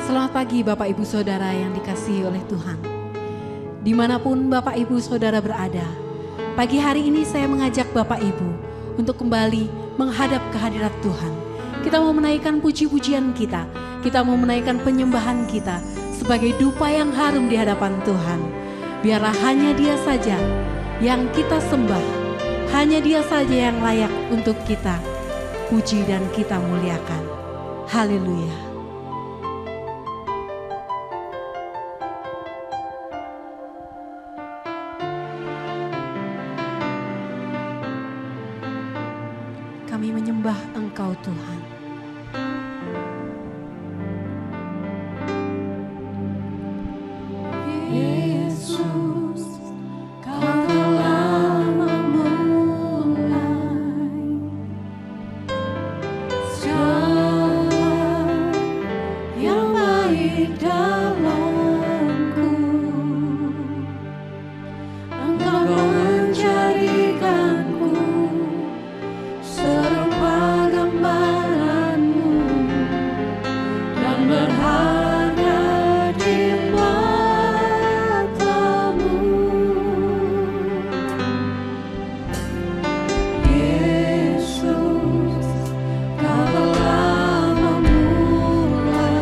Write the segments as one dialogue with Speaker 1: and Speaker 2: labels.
Speaker 1: Selamat pagi Bapak Ibu Saudara yang dikasihi oleh Tuhan. Dimanapun Bapak Ibu Saudara berada, pagi hari ini saya mengajak Bapak Ibu untuk kembali menghadap kehadirat Tuhan. Kita mau menaikkan puji-pujian kita, kita mau menaikkan penyembahan kita sebagai dupa yang harum di hadapan Tuhan. Biarlah hanya Dia saja yang kita sembah, hanya Dia saja yang layak untuk kita puji dan kita muliakan. Haleluya. Kami menyembah Engkau Tuhan.
Speaker 2: Yesus, Kau telah memulai segala yang baik dalamku. Engkau menjadikanku serupa gambaran-Mu dan berharga di mata-Mu. Yesus, Kau telah memulai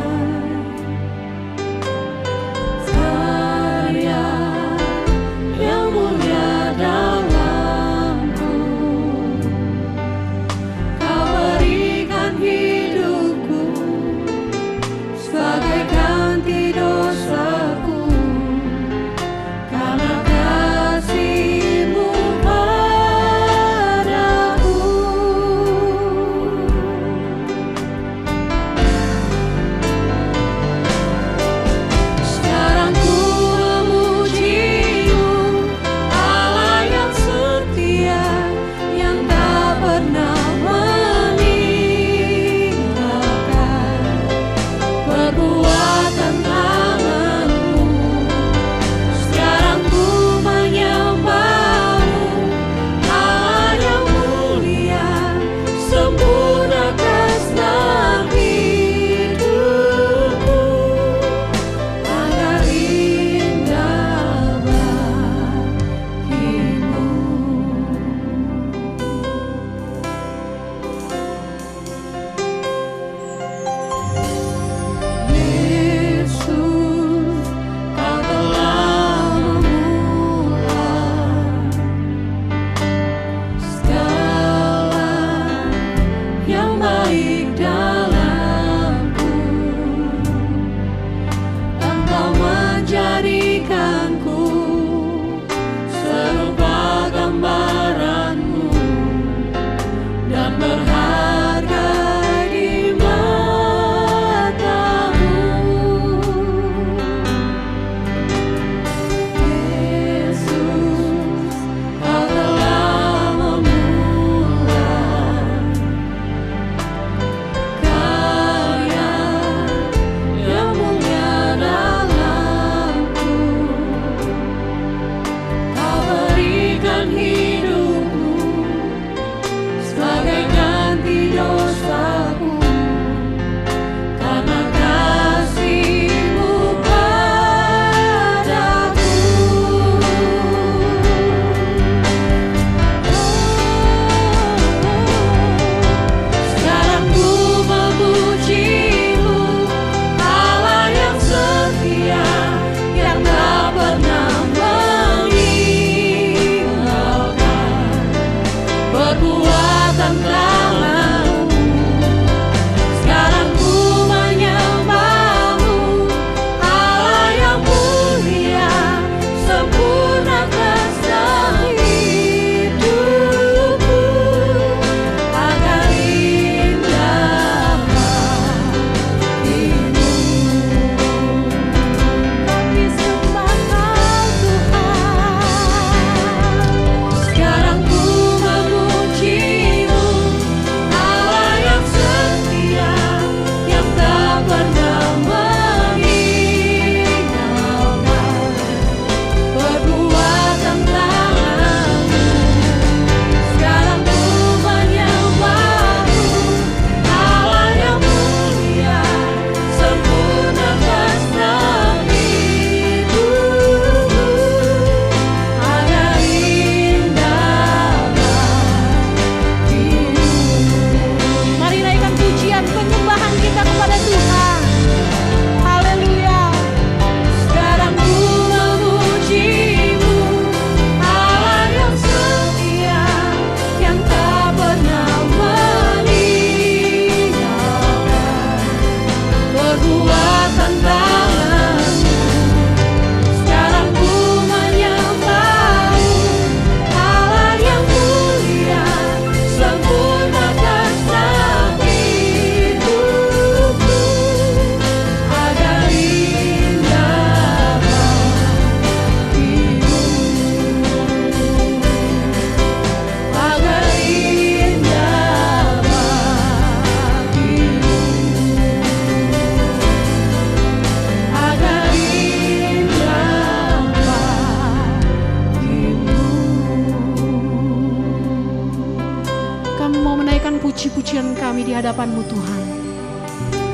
Speaker 1: puji-pujian kami di hadapan-Mu Tuhan.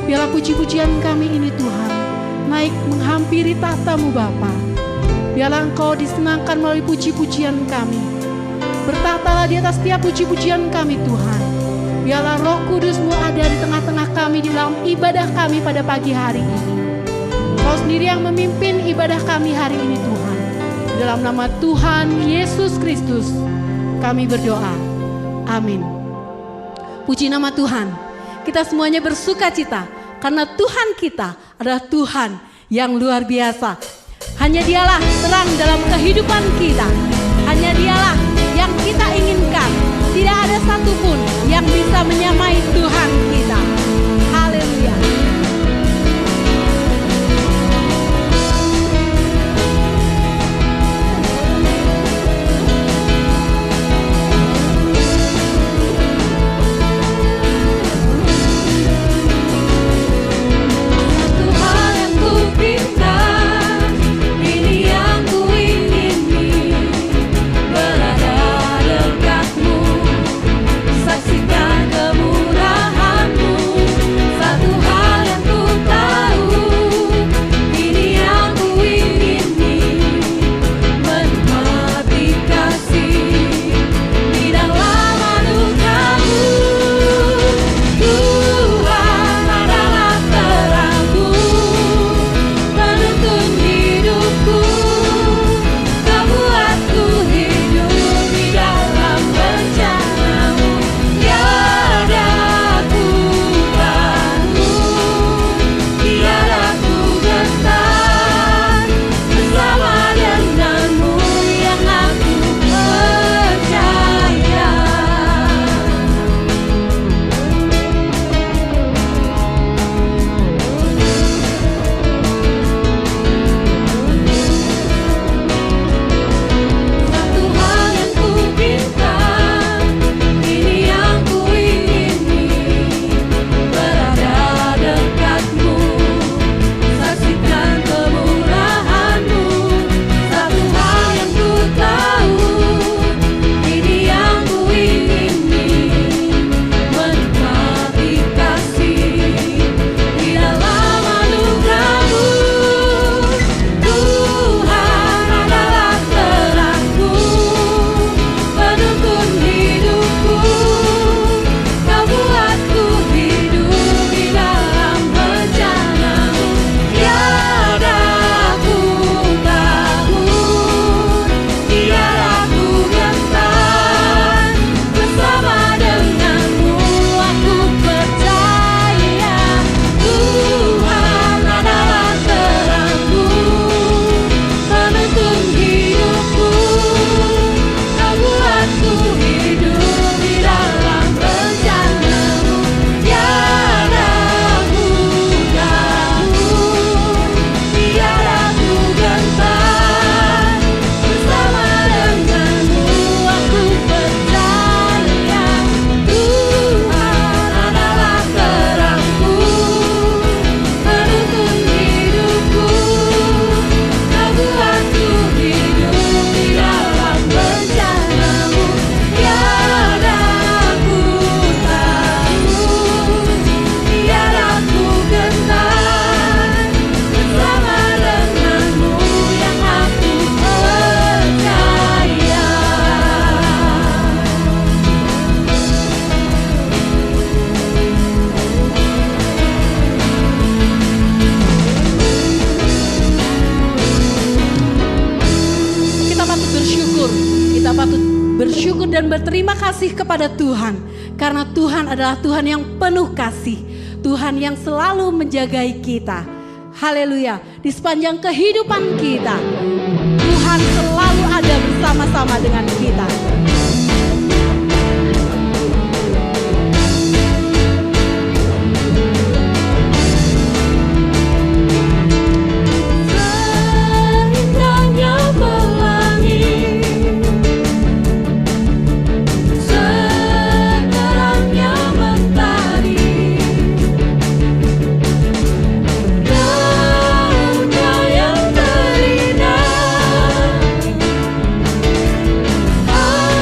Speaker 1: Biarlah puji-pujian kami ini Tuhan naik menghampiri tahta-Mu Bapa. Biarlah Engkau disenangkan melalui puji-pujian kami. Bertahtalah di atas setiap puji-pujian kami Tuhan. Biarlah Roh Kudus-Mu ada di tengah-tengah kami di dalam ibadah kami pada pagi hari ini. Kau sendiri yang memimpin ibadah kami hari ini Tuhan. Dalam nama Tuhan Yesus Kristus kami berdoa. Amin. Puji nama Tuhan. Kita semuanya bersuka cita karena Tuhan kita adalah Tuhan yang luar biasa. Hanya Dialah terang dalam kehidupan kita. Hanya Dialah yang kita inginkan. Tidak ada satupun yang bisa menyamai Tuhan kita. Haleluya. bersyukur dan berterima kasih kepada Tuhan. Karena Tuhan adalah Tuhan yang penuh kasih. Tuhan yang selalu menjagai kita. Haleluya. Di sepanjang kehidupan kita, Tuhan selalu ada bersama-sama dengan kita.
Speaker 2: Oh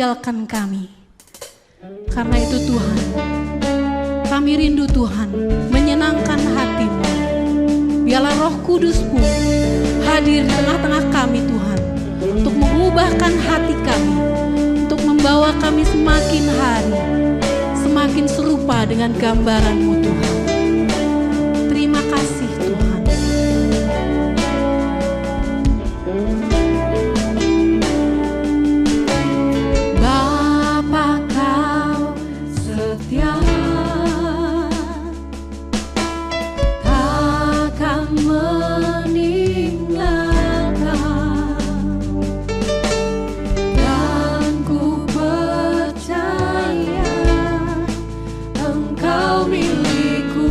Speaker 1: meninggalkan kami. Karena itu Tuhan, kami rindu Tuhan menyenangkan hati-Mu. Biarlah Roh Kudus-Mu hadir di tengah-tengah kami Tuhan, untuk mengubahkan hati kami, untuk membawa kami semakin hari semakin serupa dengan gambaran-Mu Tuhan. Terima kasih Tuhan.
Speaker 2: Bapa, Kau setia, takkan meninggalkan, dan ku percaya Engkau milikku.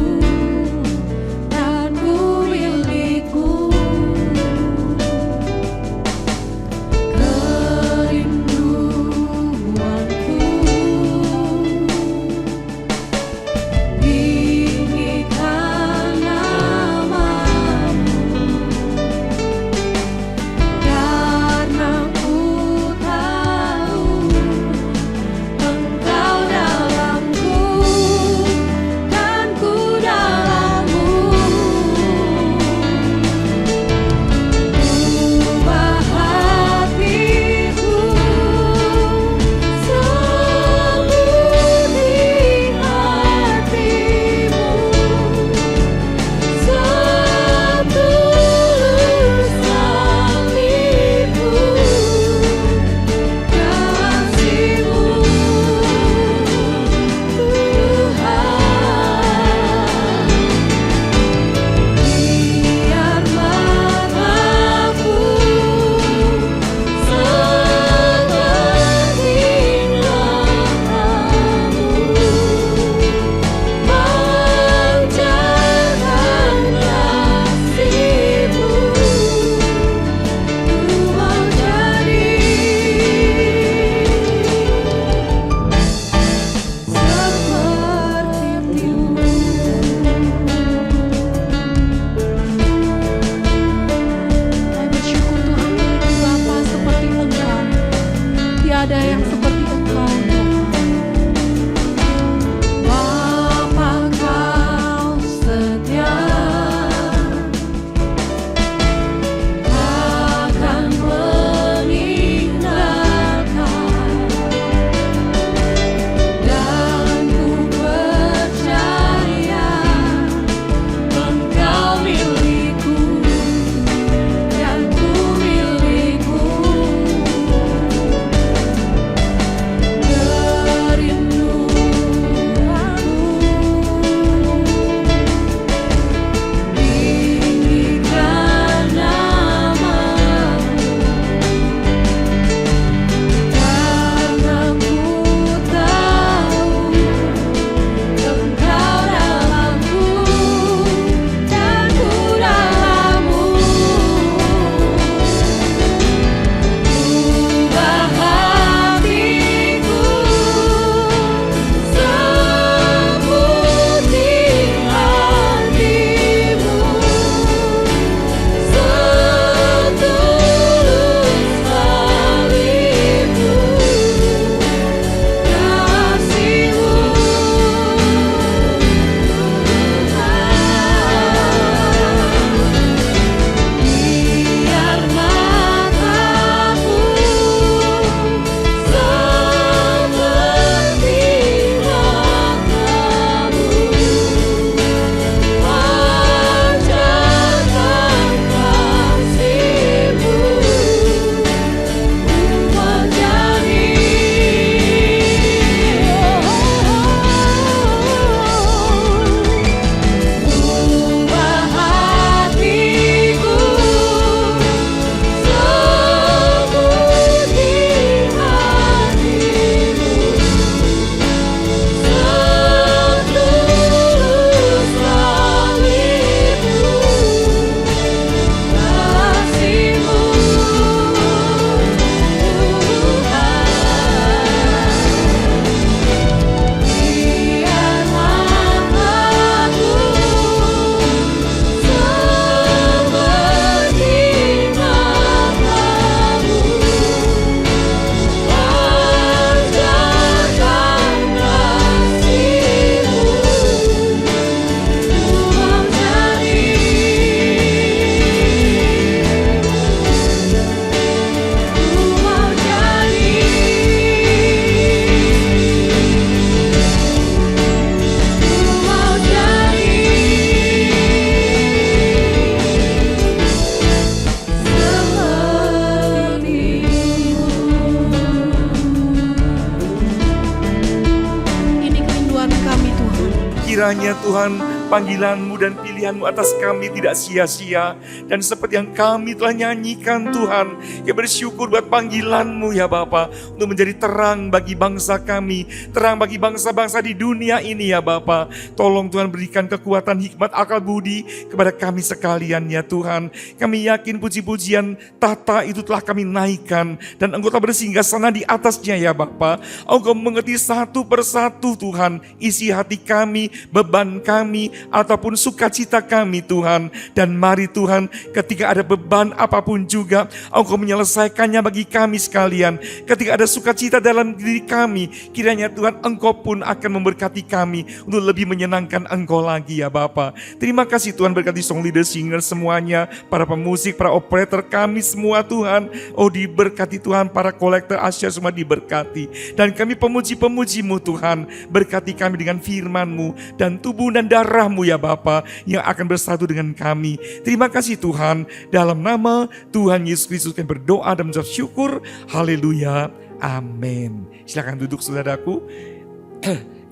Speaker 3: kiranya Tuhan panggilan-Mu dan pilihan-Mu atas kami tidak sia-sia. Dan seperti yang kami telah nyanyikan Tuhan, kami bersyukur buat panggilan-Mu ya Bapa, untuk menjadi terang bagi bangsa kami, terang bagi bangsa-bangsa di dunia ini ya Bapa. Tolong Tuhan berikan kekuatan, hikmat, akal budi kepada kami sekalian ya Tuhan. Kami yakin puji-pujian tahta itu telah kami naikkan, dan Engkau telah bersinggah sana di atasnya ya Bapa. Engkau mengerti satu persatu Tuhan, isi hati kami, beban kami, ataupun sukacita kami Tuhan. Dan mari Tuhan, ketika ada beban apapun juga, Engkau menyelesaikannya bagi kami sekalian. Ketika ada sukacita dalam diri kami, kiranya Tuhan Engkau pun akan memberkati kami untuk lebih menyenangkan Engkau lagi ya Bapa. Terima kasih Tuhan, berkati song leader, singer semuanya, para pemusik, para operator kami semua Tuhan. Oh diberkati Tuhan, para kolektor asyar semua diberkati. Dan kami pemuji-pemuji-Mu Tuhan, berkati kami dengan firman-Mu dan tubuh dan darah-Mu ya Bapa, yang akan bersatu dengan kami. Terima kasih Tuhan, dalam nama Tuhan Yesus Kristus kami berdoa dan mengucap syukur. Haleluya, amin. Silakan duduk saudaraku.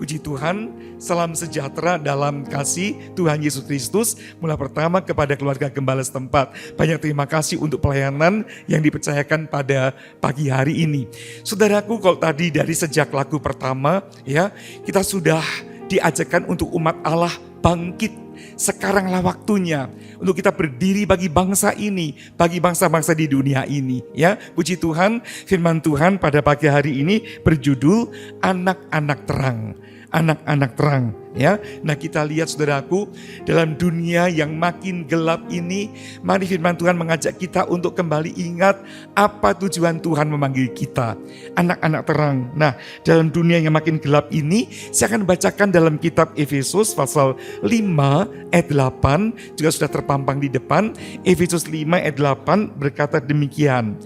Speaker 3: Puji Tuhan, salam sejahtera dalam kasih Tuhan Yesus Kristus. Mula pertama kepada keluarga gembala setempat, banyak terima kasih untuk pelayanan yang dipercayakan pada pagi hari ini. Saudaraku, kalau tadi dari sejak lagu pertama ya, kita sudah diajarkan untuk umat Allah bangkit. Sekaranglah waktunya untuk kita berdiri bagi bangsa ini, bagi bangsa-bangsa di dunia ini ya. Puji Tuhan, firman Tuhan pada pagi hari ini berjudul anak-anak terang. Anak-anak terang ya. Nah kita lihat saudaraku, dalam dunia yang makin gelap ini, mari firman Tuhan mengajak kita untuk kembali ingat apa tujuan Tuhan memanggil kita, anak-anak terang. Nah dalam dunia yang makin gelap ini, saya akan bacakan dalam kitab Efesus pasal 5 ayat 8, juga sudah terpampang di depan. Efesus 5 ayat 8 berkata demikian,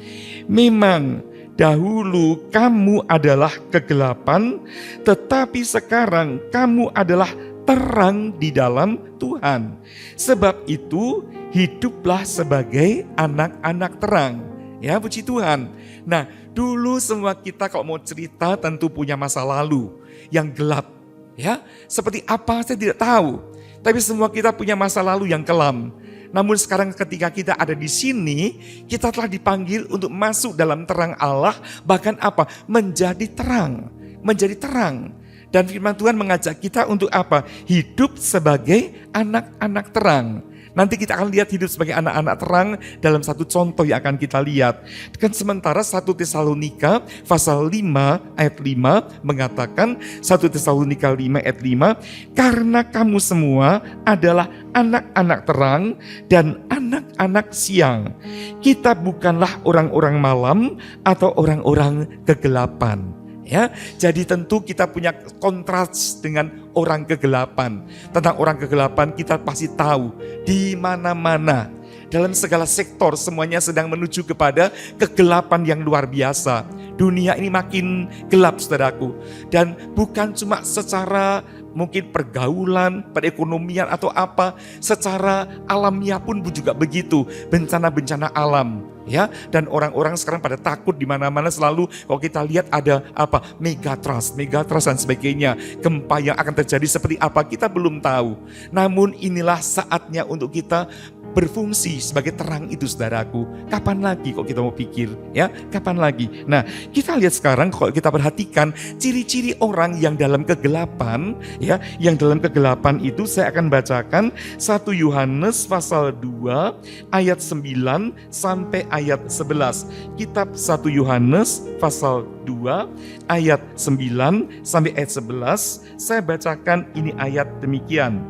Speaker 3: memang dahulu kamu adalah kegelapan, tetapi sekarang kamu adalah terang di dalam Tuhan. Sebab itu hiduplah sebagai anak-anak terang. Ya, puji Tuhan. Nah, dulu semua kita kalau mau cerita tentu punya masa lalu yang gelap. Ya, seperti apa saya tidak tahu. Tapi semua kita punya masa lalu yang kelam. Namun sekarang ketika kita ada di sini, kita telah dipanggil untuk masuk dalam terang Allah, bahkan apa? Menjadi terang, menjadi terang. Dan firman Tuhan mengajak kita untuk apa? Hidup sebagai anak-anak terang. Nanti kita akan lihat hidup sebagai anak-anak terang dalam satu contoh yang akan kita lihat. Kan sementara 1 Tesalonika pasal 5 ayat 5 mengatakan, 1 Tesalonika 5 ayat 5, karena kamu semua adalah anak-anak terang dan anak-anak siang. Kita bukanlah orang-orang malam atau orang-orang kegelapan. Ya, jadi tentu kita punya kontras dengan orang kegelapan. Tentang orang kegelapan kita pasti tahu di mana-mana. Dalam segala sektor semuanya sedang menuju kepada kegelapan yang luar biasa. Dunia ini makin gelap saudaraku. Dan bukan cuma secara mungkin pergaulan, perekonomian atau apa, secara alamiah pun juga begitu. Bencana-bencana alam. Ya, dan orang-orang sekarang pada takut di mana-mana selalu kalau kita lihat ada apa megatrust dan sebagainya, gempa yang akan terjadi seperti apa kita belum tahu. Namun inilah saatnya untuk kita berfungsi sebagai terang itu saudaraku. Kapan lagi kok kita mau pikir ya? Kapan lagi? Nah, kita lihat sekarang kalau kita perhatikan ciri-ciri orang yang dalam kegelapan ya, yang dalam kegelapan itu saya akan bacakan 1 Yohanes pasal 2 ayat 9 sampai ayat 11. Kitab 1 Yohanes pasal 2 ayat 9 sampai ayat 11. Saya bacakan ini ayat demikian.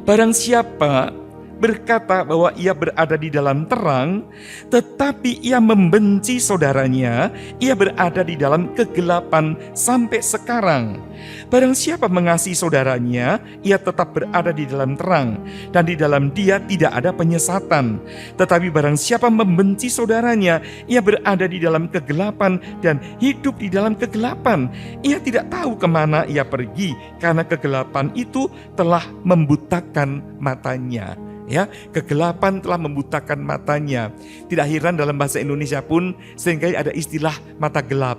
Speaker 3: Barang siapa berkata bahwa ia berada di dalam terang, tetapi ia membenci saudaranya, ia berada di dalam kegelapan sampai sekarang. Barang siapa mengasihi saudaranya, ia tetap berada di dalam terang, dan di dalam dia tidak ada penyesatan. Tetapi barang siapa membenci saudaranya, ia berada di dalam kegelapan dan hidup di dalam kegelapan. Ia tidak tahu kemana ia pergi, karena kegelapan itu telah membutakan matanya. Ya, kegelapan telah membutakan matanya. Tidak heran dalam bahasa Indonesia pun seringkali ada istilah mata gelap.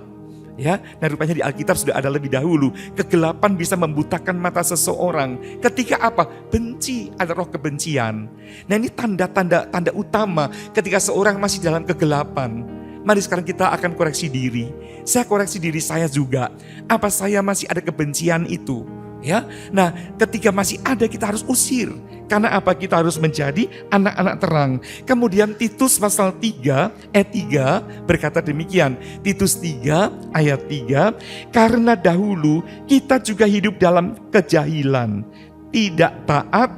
Speaker 3: Ya, nah rupanya di Alkitab sudah ada lebih dahulu. Kegelapan bisa membutakan mata seseorang. Ketika apa? Benci, ada roh kebencian. Nah ini tanda utama ketika seorang masih dalam kegelapan. Mari sekarang kita akan koreksi diri. Saya koreksi diri saya juga. Apa saya masih ada kebencian itu? Ya, nah ketika masih ada kita harus usir. Karena apa? Kita harus menjadi anak-anak terang. Kemudian Titus pasal 3 ayat 3 berkata demikian. Titus 3 ayat 3, karena dahulu kita juga hidup dalam kejahilan, tidak taat,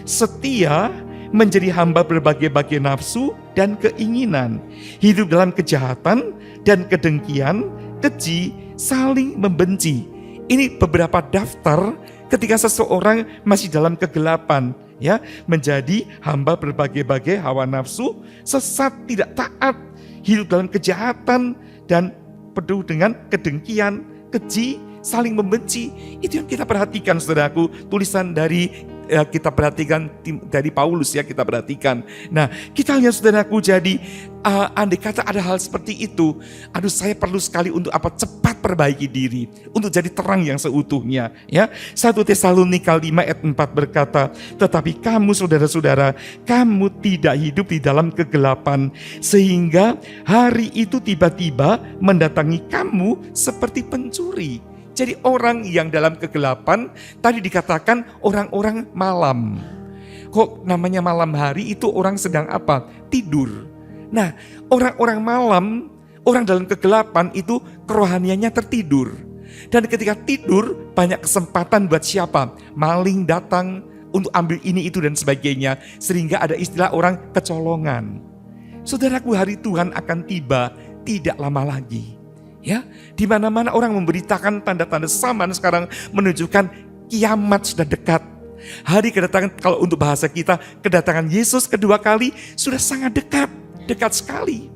Speaker 3: setia, menjadi hamba berbagai-bagai nafsu dan keinginan, hidup dalam kejahatan dan kedengkian, keji, saling membenci. Ini beberapa daftar ketika seseorang masih dalam kegelapan, ya, menjadi hamba berbagai-bagai hawa nafsu, sesat, tidak taat, hidup dalam kejahatan dan penuh dengan kedengkian, keji, saling membenci. Itu yang kita perhatikan, saudaraku, tulisan dari kita perhatikan dari Paulus, ya, kita perhatikan. Nah, kita lihat saudaraku, jadi andai kata ada hal seperti itu, aduh saya perlu sekali untuk cepat perbaiki diri, untuk jadi terang yang seutuhnya, ya. 1 Tesalonika 5 ayat 4 berkata, tetapi kamu saudara-saudara, kamu tidak hidup di dalam kegelapan, sehingga hari itu tiba-tiba mendatangi kamu seperti pencuri. Jadi orang yang dalam kegelapan, tadi dikatakan orang-orang malam. Kok namanya malam hari? Itu orang sedang apa? Tidur. Nah, orang-orang malam, orang dalam kegelapan itu kerohaniannya tertidur. Dan ketika tidur, banyak kesempatan buat siapa? Maling datang untuk ambil ini, itu, dan sebagainya. Sehingga ada istilah orang kecolongan. Saudaraku, hari Tuhan akan tiba tidak lama lagi. Ya, di mana-mana orang memberitakan tanda-tanda zaman sekarang menunjukkan kiamat sudah dekat. Hari kedatangan, kalau untuk bahasa kita, kedatangan Yesus kedua kali sudah sangat dekat, dekat sekali.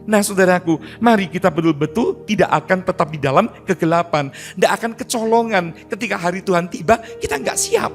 Speaker 3: Nah saudaraku, mari kita betul-betul tidak akan tetap di dalam kegelapan, tidak akan kecolongan ketika hari Tuhan tiba, kita nggak siap.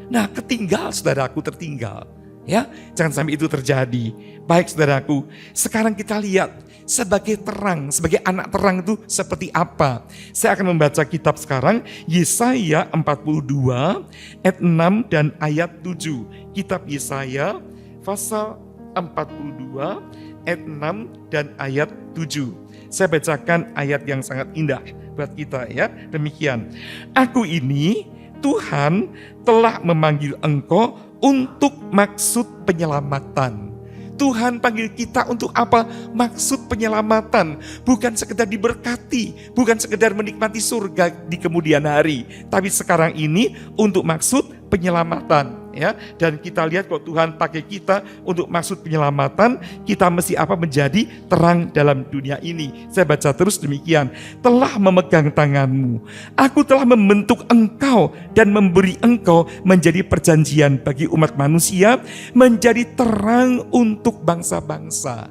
Speaker 3: Nah ketinggal, saudaraku, tertinggal. Ya, jangan sampai itu terjadi. Baik saudaraku, sekarang kita lihat sebagai terang, sebagai anak terang itu seperti apa. Saya akan membaca kitab sekarang, Yesaya 42 ayat 6 dan ayat 7. Kitab Yesaya pasal 42 ayat 6 dan ayat 7. Saya bacakan ayat yang sangat indah buat kita, ya. Demikian. Aku ini Tuhan telah memanggil engkau untuk maksud penyelamatan. Tuhan panggil kita untuk apa? Maksud penyelamatan. Bukan sekedar diberkati, bukan sekedar menikmati surga di kemudian hari, tapi sekarang ini untuk maksud penyelamatan, ya. Dan kita lihat kok Tuhan pakai kita untuk maksud penyelamatan, kita mesti apa? Menjadi terang dalam dunia ini. Saya baca terus demikian. Telah memegang tanganmu, aku telah membentuk engkau dan memberi engkau menjadi perjanjian bagi umat manusia, menjadi terang untuk bangsa-bangsa.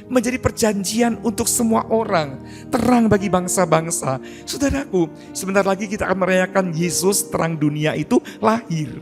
Speaker 3: Menjadi perjanjian untuk semua orang, terang bagi bangsa-bangsa. Saudaraku, sebentar lagi kita akan merayakan Yesus terang dunia itu lahir.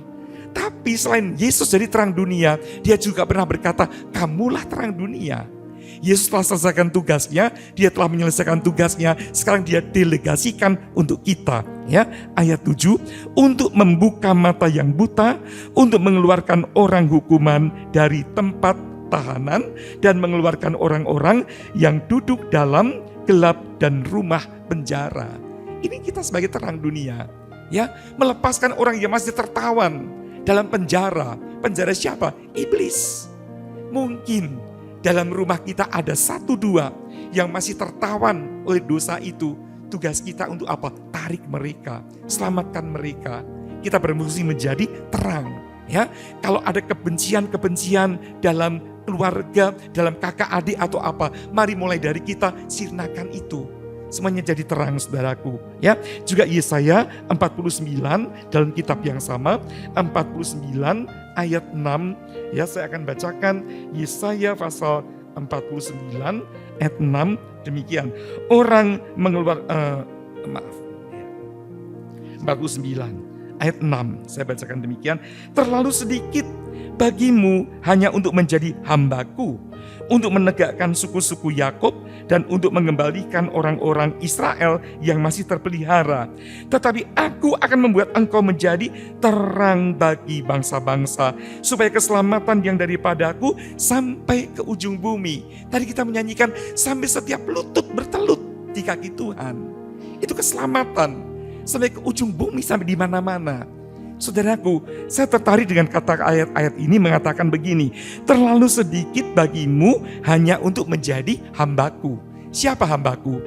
Speaker 3: Tapi selain Yesus jadi terang dunia, dia juga pernah berkata, kamulah terang dunia. Yesus telah selesaikan tugasnya, dia telah menyelesaikan tugasnya, sekarang dia delegasikan untuk kita. Ya, ayat 7, untuk membuka mata yang buta, untuk mengeluarkan orang hukuman dari tempat tahanan, dan mengeluarkan orang-orang yang duduk dalam gelap dan rumah penjara. Ini kita sebagai terang dunia, ya, melepaskan orang yang masih tertawan dalam penjara. Penjara siapa? Iblis. Mungkin dalam rumah kita ada 1-2 yang masih tertawan oleh dosa itu. Tugas kita untuk apa? Tarik mereka, selamatkan mereka. Kita berfungsi menjadi terang. Ya, kalau ada kebencian-kebencian dalam keluarga, dalam kakak adik atau apa, mari mulai dari kita sirnakan itu. Semuanya jadi terang, saudaraku. Ya, juga Yesaya 49 dalam kitab yang sama, 49 ayat 6. Ya, saya akan bacakan Yesaya pasal 49 ayat 6 demikian. Orang 49 ayat 6, saya bacakan demikian. Terlalu sedikit bagimu hanya untuk menjadi hambaku, untuk menegakkan suku-suku Yakub dan untuk mengembalikan orang-orang Israel yang masih terpelihara. Tetapi aku akan membuat engkau menjadi terang bagi bangsa-bangsa, supaya keselamatan yang daripadaku sampai ke ujung bumi. Tadi kita menyanyikan sampai setiap lutut bertelut di kaki Tuhan. Itu keselamatan sampai ke ujung bumi, sampai di mana-mana. Saudaraku, saya tertarik dengan kata ayat-ayat ini mengatakan begini, terlalu sedikit bagimu hanya untuk menjadi hambaku. Siapa hambaku?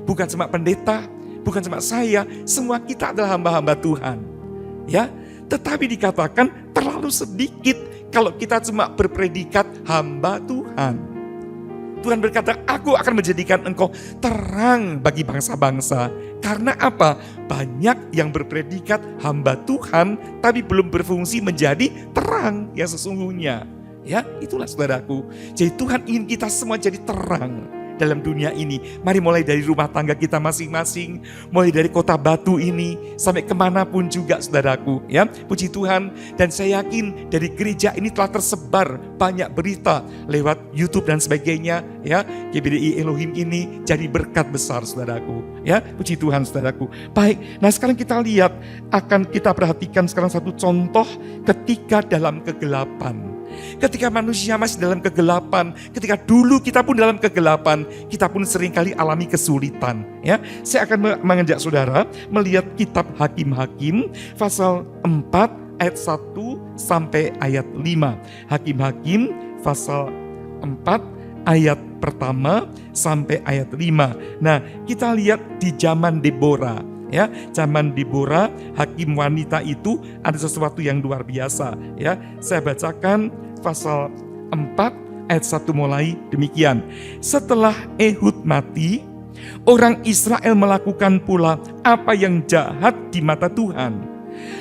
Speaker 3: Bukan cuma pendeta, bukan cuma saya, semua kita adalah hamba-hamba Tuhan. Ya, tetapi dikatakan terlalu sedikit kalau kita cuma berpredikat hamba Tuhan. Tuhan berkata, aku akan menjadikan engkau terang bagi bangsa-bangsa. Karena apa? Banyak yang berpredikat hamba Tuhan, tapi belum berfungsi menjadi terang yang sesungguhnya. Ya, itulah saudaraku. Jadi Tuhan ingin kita semua jadi terang dalam dunia ini. Mari mulai dari rumah tangga kita masing-masing, mulai dari kota Batu ini, sampai kemanapun juga saudaraku. Ya, puji Tuhan. Dan saya yakin dari gereja ini telah tersebar banyak berita lewat YouTube dan sebagainya. Ya, GBDI Elohim ini jadi berkat besar saudaraku. Ya, puji Tuhan saudaraku. Baik, nah sekarang kita lihat, akan kita perhatikan sekarang satu contoh ketika dalam kegelapan. Ketika manusia masih dalam kegelapan, ketika dulu kita pun dalam kegelapan, kita pun seringkali alami kesulitan. Ya, saya akan mengajak saudara melihat kitab Hakim-Hakim pasal 4 ayat 1 sampai ayat 5. Hakim-Hakim pasal 4 ayat pertama sampai ayat 5. Nah, kita lihat di zaman Deborah. Ya, zaman Deborah, hakim wanita itu ada sesuatu yang luar biasa. Ya, saya bacakan pasal 4 ayat 1 mulai demikian. Setelah Ehud mati, orang Israel melakukan pula apa yang jahat di mata Tuhan.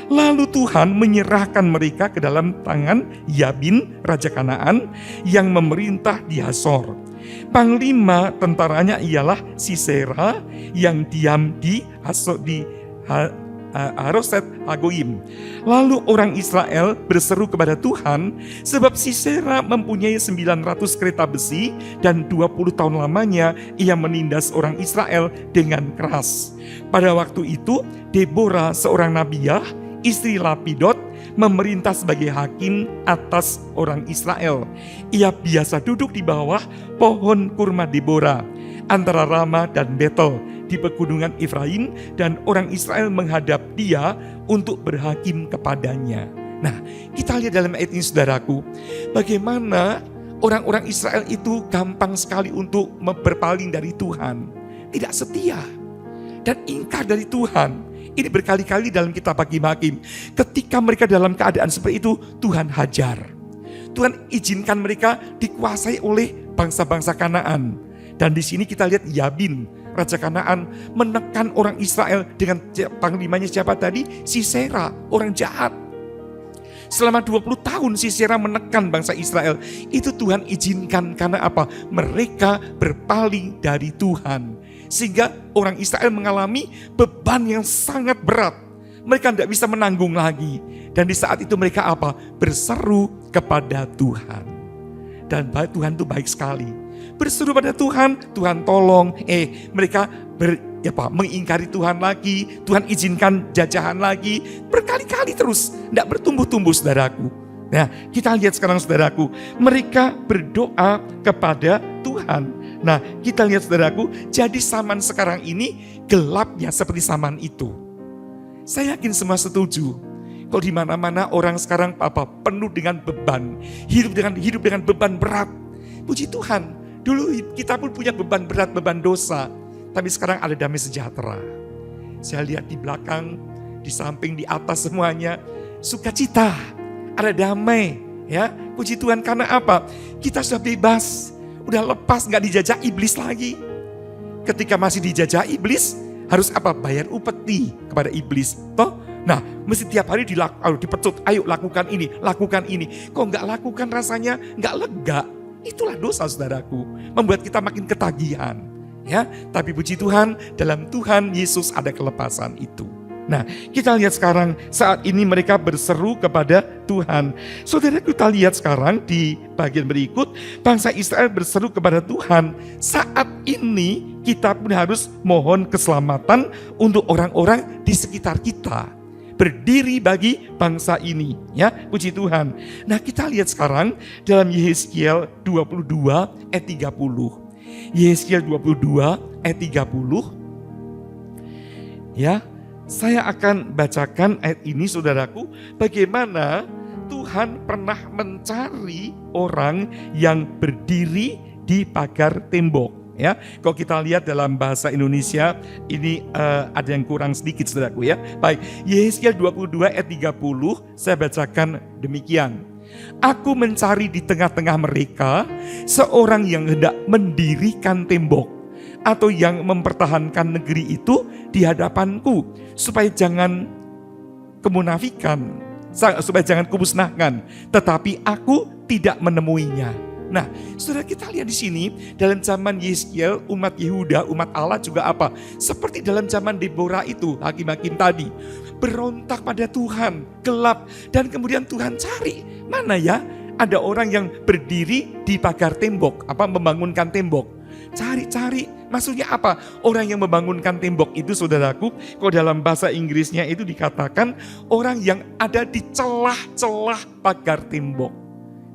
Speaker 3: Lalu Tuhan menyerahkan mereka ke dalam tangan Yabin, Raja Kanaan, yang memerintah di Hasor. Panglima tentaranya ialah Sisera yang diam di Haroset Hagoyim. Lalu orang Israel berseru kepada Tuhan, sebab Sisera mempunyai 900 kereta besi dan 20 tahun lamanya ia menindas orang Israel dengan keras. Pada waktu itu Deborah seorang nabiyah, istri Lapidot, memerintah sebagai hakim atas orang Israel. Ia biasa duduk di bawah pohon kurma Deborah antara Rama dan Betel di pegunungan Efraim, dan orang Israel menghadap dia untuk berhakim kepadanya. Nah, kita lihat dalam ayat ini saudaraku, bagaimana orang-orang Israel itu gampang sekali untuk berpaling dari Tuhan, tidak setia dan ingkar dari Tuhan. Ini berkali-kali dalam kitab Hakim-Hakim. Ketika mereka dalam keadaan seperti itu, Tuhan hajar. Tuhan izinkan mereka dikuasai oleh bangsa-bangsa Kanaan. Dan di sini kita lihat Yabin, Raja Kanaan, menekan orang Israel dengan panglimanya siapa tadi? Sisera, orang jahat. Selama 20 tahun Sisera menekan bangsa Israel. Itu Tuhan izinkan karena apa? Mereka berpaling dari Tuhan. Sehingga orang Israel mengalami beban yang sangat berat. Mereka tidak bisa menanggung lagi. Dan di saat itu mereka apa? Berseru kepada Tuhan. Dan Tuhan itu baik sekali. Berseru pada Tuhan, Tuhan tolong. Mereka mengingkari Tuhan lagi. Tuhan izinkan jajahan lagi. Berkali-kali terus. Tidak bertumbuh-tumbuh saudaraku. Nah, kita lihat sekarang saudaraku. Mereka berdoa kepada Tuhan. Nah, kita lihat saudaraku, jadi zaman sekarang ini gelapnya seperti zaman itu. Saya yakin semua setuju. Kalau di mana-mana orang sekarang penuh dengan beban, hidup dengan beban berat. Puji Tuhan, dulu kita pun punya beban berat, beban dosa, tapi sekarang ada damai sejahtera. Saya lihat di belakang, di samping, di atas semuanya sukacita, ada damai. Ya, puji Tuhan, karena apa? Kita sudah bebas. Udah lepas, gak dijajah iblis lagi. Ketika masih dijajah iblis, harus apa? Bayar upeti kepada iblis. Toh? Nah, mesti tiap hari dipecut. Ayo lakukan ini, lakukan ini. Kok gak lakukan rasanya gak lega. Itulah dosa saudaraku. Membuat kita makin ketagihan. Ya, tapi puji Tuhan, dalam Tuhan Yesus ada kelepasan itu. Nah, kita lihat sekarang saat ini mereka berseru kepada Tuhan. Saudara, kita lihat sekarang di bagian berikut, bangsa Israel berseru kepada Tuhan. Saat ini kita pun harus mohon keselamatan untuk orang-orang di sekitar kita. Berdiri bagi bangsa ini, ya, puji Tuhan. Nah, kita lihat sekarang dalam Yehezkiel 22 ayat 30. Yehezkiel 22 ayat 30. Ya, saya akan bacakan ayat ini, saudaraku, bagaimana Tuhan pernah mencari orang yang berdiri di pagar tembok. Ya, kalau kita lihat dalam bahasa Indonesia ini ada yang kurang sedikit, saudaraku, ya. Baik, Yehezkiel 22 ayat 30 saya bacakan demikian. Aku mencari di tengah-tengah mereka seorang yang hendak mendirikan tembok atau yang mempertahankan negeri itu di hadapanku, supaya jangan kemunafikan, supaya jangan kumusnahkan, tetapi aku tidak menemuinya. Nah, saudara, kita lihat di sini dalam zaman Yehezkiel, umat Yehuda, umat Allah juga apa? Seperti dalam zaman Deborah itu, hakim-hakim tadi, berontak pada Tuhan, gelap, dan kemudian Tuhan cari, mana ya ada orang yang berdiri di pagar tembok, membangunkan tembok. Cari-cari, maksudnya apa? Orang yang membangunkan tembok itu, saudaraku, kalau dalam bahasa Inggrisnya itu dikatakan orang yang ada di celah-celah pagar tembok.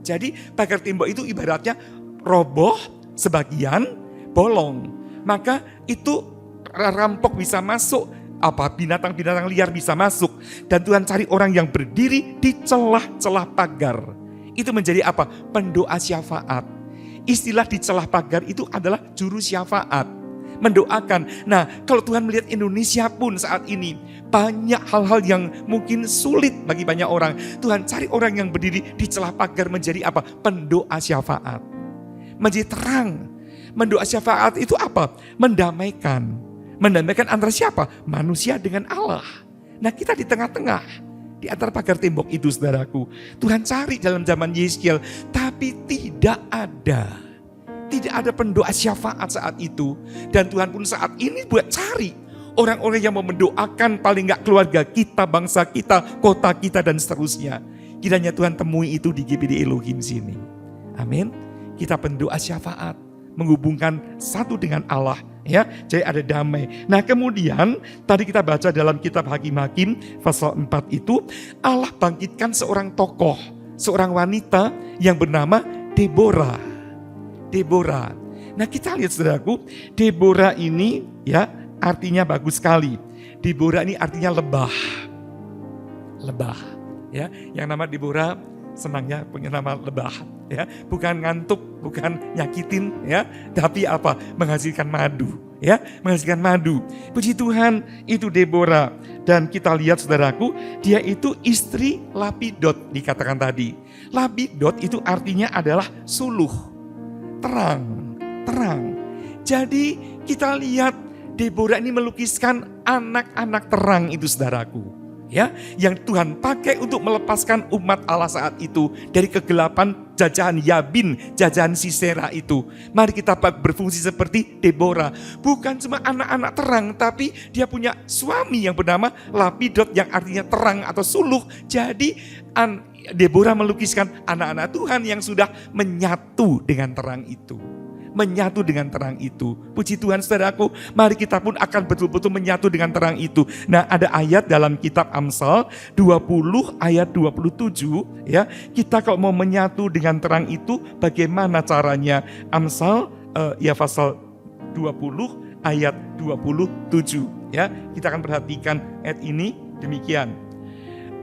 Speaker 3: Jadi pagar tembok itu ibaratnya roboh sebagian, bolong. Maka itu rampok bisa masuk, binatang-binatang liar bisa masuk. Dan Tuhan cari orang yang berdiri di celah-celah pagar. Itu menjadi apa? Pendoa syafaat. Istilah di celah pagar itu adalah juru syafaat, mendoakan. Nah, kalau Tuhan melihat Indonesia pun saat ini banyak hal-hal yang mungkin sulit bagi banyak orang, Tuhan cari orang yang berdiri di celah pagar menjadi apa? Pendoa syafaat. Menjadi terang. Mendoa syafaat itu apa? Mendamaikan. Mendamaikan antara siapa? Manusia dengan Allah. Nah, kita di tengah-tengah, di antara pagar tembok itu, saudaraku. Tuhan cari dalam zaman Yehezkiel, tapi tidak ada. Tidak ada pendoa syafaat saat itu. Dan Tuhan pun saat ini buat cari orang-orang yang mau mendoakan, paling gak keluarga kita, bangsa kita, kota kita, dan seterusnya. Kiranya Tuhan temui itu di GBD Elohim sini. Amin. Kita pendoa syafaat, menghubungkan satu dengan Allah. Ya, jadi ada damai. Nah, kemudian tadi kita baca dalam kitab Hakim-Hakim pasal 4 itu, Allah bangkitkan seorang tokoh, seorang wanita yang bernama Deborah. Deborah. Nah, kita lihat, saudaraku, Deborah ini ya artinya bagus sekali. Deborah ini artinya lebah. Lebah. Ya, yang nama Deborah senangnya punya nama lebah, ya, bukan ngantuk, bukan nyakitin, ya, tapi apa? Menghasilkan madu, ya, menghasilkan madu. Puji Tuhan, itu Deborah. Dan kita lihat, saudaraku, dia itu istri Lapidot dikatakan tadi. Lapidot itu artinya adalah suluh, terang, terang. Jadi kita lihat Deborah ini melukiskan anak-anak terang itu, saudaraku. Ya, yang Tuhan pakai untuk melepaskan umat Allah saat itu dari kegelapan jajahan Yabin, jajahan Sisera itu. Mari kita berfungsi seperti Deborah. Bukan cuma anak-anak terang, tapi dia punya suami yang bernama Lapidot yang artinya terang atau suluh. Jadi Deborah melukiskan anak-anak Tuhan yang sudah menyatu dengan terang itu. Menyatu dengan terang itu. Puji Tuhan, saudaraku, mari kita pun akan betul-betul menyatu dengan terang itu. Nah, ada ayat dalam kitab Amsal 20 ayat 27, ya. Kita kalau mau menyatu dengan terang itu bagaimana caranya? Amsal pasal 20 ayat 27, ya. Kita akan perhatikan ayat ini demikian.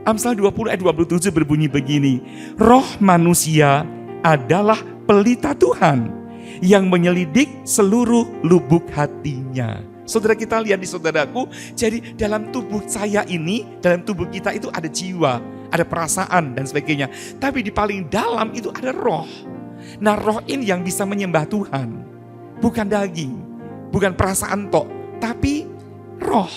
Speaker 3: Amsal 20 ayat 27 berbunyi begini. Roh manusia adalah pelita Tuhan yang menyelidik seluruh lubuk hatinya. Saudara, kita lihat di saudaraku, jadi dalam tubuh saya ini, dalam tubuh kita itu ada jiwa, ada perasaan dan sebagainya. Tapi di paling dalam itu ada roh. Nah, roh ini yang bisa menyembah Tuhan. Bukan daging, bukan perasaan tok, tapi roh.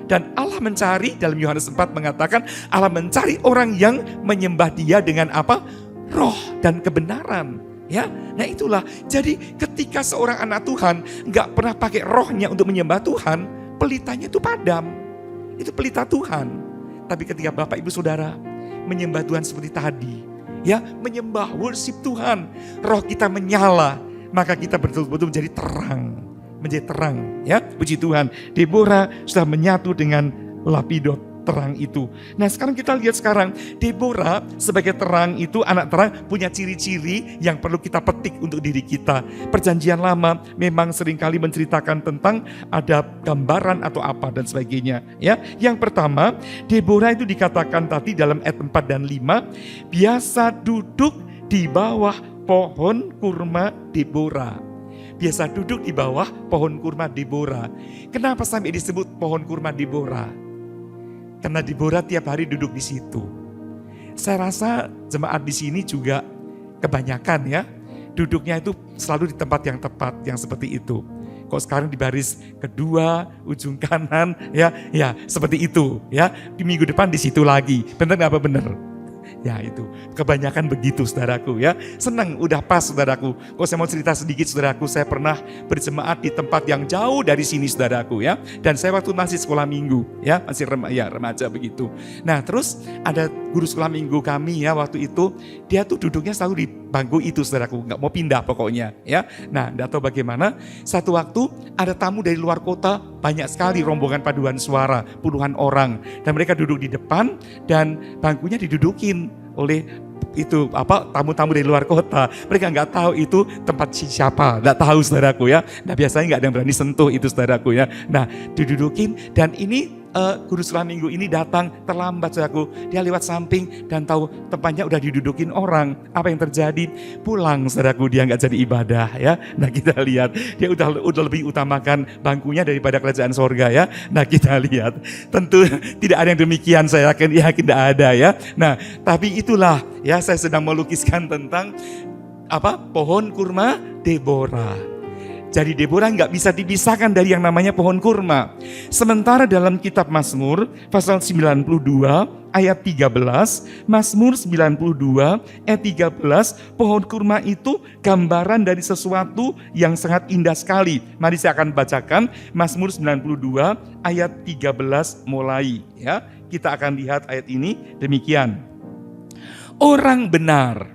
Speaker 3: Dan Allah mencari, dalam Yohanes 4 mengatakan, Allah mencari orang yang menyembah Dia dengan apa? Roh dan kebenaran. Ya, nah itulah. Jadi ketika seorang anak Tuhan nggak pernah pakai rohnya untuk menyembah Tuhan, pelitanya itu padam. itu pelita Tuhan. Tapi ketika Bapak Ibu Saudara menyembah Tuhan seperti tadi, ya, menyembah, worship Tuhan, roh kita menyala, maka kita betul-betul menjadi terang, ya. Puji Tuhan, Deborah sudah menyatu dengan Lapidot, terang itu. Nah, sekarang kita lihat Deborah sebagai terang itu, anak terang, punya ciri-ciri yang perlu kita petik untuk diri kita. Perjanjian Lama memang seringkali menceritakan tentang ada gambaran atau apa dan sebagainya, ya. Yang pertama, Deborah itu dikatakan tadi dalam ayat 4 dan 5, biasa duduk di bawah pohon kurma Deborah. Biasa duduk di bawah pohon kurma Deborah. Kenapa sampai disebut pohon kurma Deborah? Karena Deborah tiap hari duduk di situ. Saya rasa jemaat di sini juga kebanyakan, ya, duduknya itu selalu di tempat yang tepat, yang seperti itu. Kok sekarang di baris kedua, ujung kanan, ya seperti itu, ya. Di minggu depan di situ lagi. Benar nggak apa benar? Ya, itu kebanyakan begitu, saudaraku, ya. Senang, udah pas, saudaraku. Kok saya mau cerita sedikit, saudaraku, saya pernah berjemaat di tempat yang jauh dari sini, saudaraku, ya. Dan saya waktu masih sekolah minggu, ya, masih remaja begitu. Nah, terus ada guru sekolah minggu kami, ya, waktu itu dia tuh duduknya selalu di bangku itu, saudaraku, nggak mau pindah pokoknya, ya. Nah, nggak tahu bagaimana, satu waktu ada tamu dari luar kota, banyak sekali rombongan paduan suara, puluhan orang, dan mereka duduk di depan dan bangkunya didudukin oleh itu tamu-tamu dari luar kota. Mereka nggak tahu itu tempat siapa, nggak tahu, saudaraku, ya. Nah, biasanya nggak ada yang berani sentuh itu, saudaraku, ya. Nah, didudukin, dan ini guru sekolah minggu ini datang terlambat, saudaraku. Dia lewat samping dan tahu tempatnya udah didudukin orang. Apa yang terjadi? Pulang, saudaraku, dia nggak jadi ibadah, ya. Nah, kita lihat dia udah lebih utamakan bangkunya daripada kerajaan sorga, ya. Nah, kita lihat tentu tidak ada yang demikian, saya yakin tidak ada, ya. Nah, tapi itulah, ya, saya sedang melukiskan tentang pohon kurma Deborah. Jadi Deborah nggak bisa dipisahkan dari yang namanya pohon kurma. Sementara dalam kitab Mazmur pasal 92 ayat 13, Mazmur 92 ayat 13, pohon kurma itu gambaran dari sesuatu yang sangat indah sekali. Mari saya akan bacakan Mazmur 92 ayat 13 mulai, ya. Kita akan lihat ayat ini demikian. Orang benar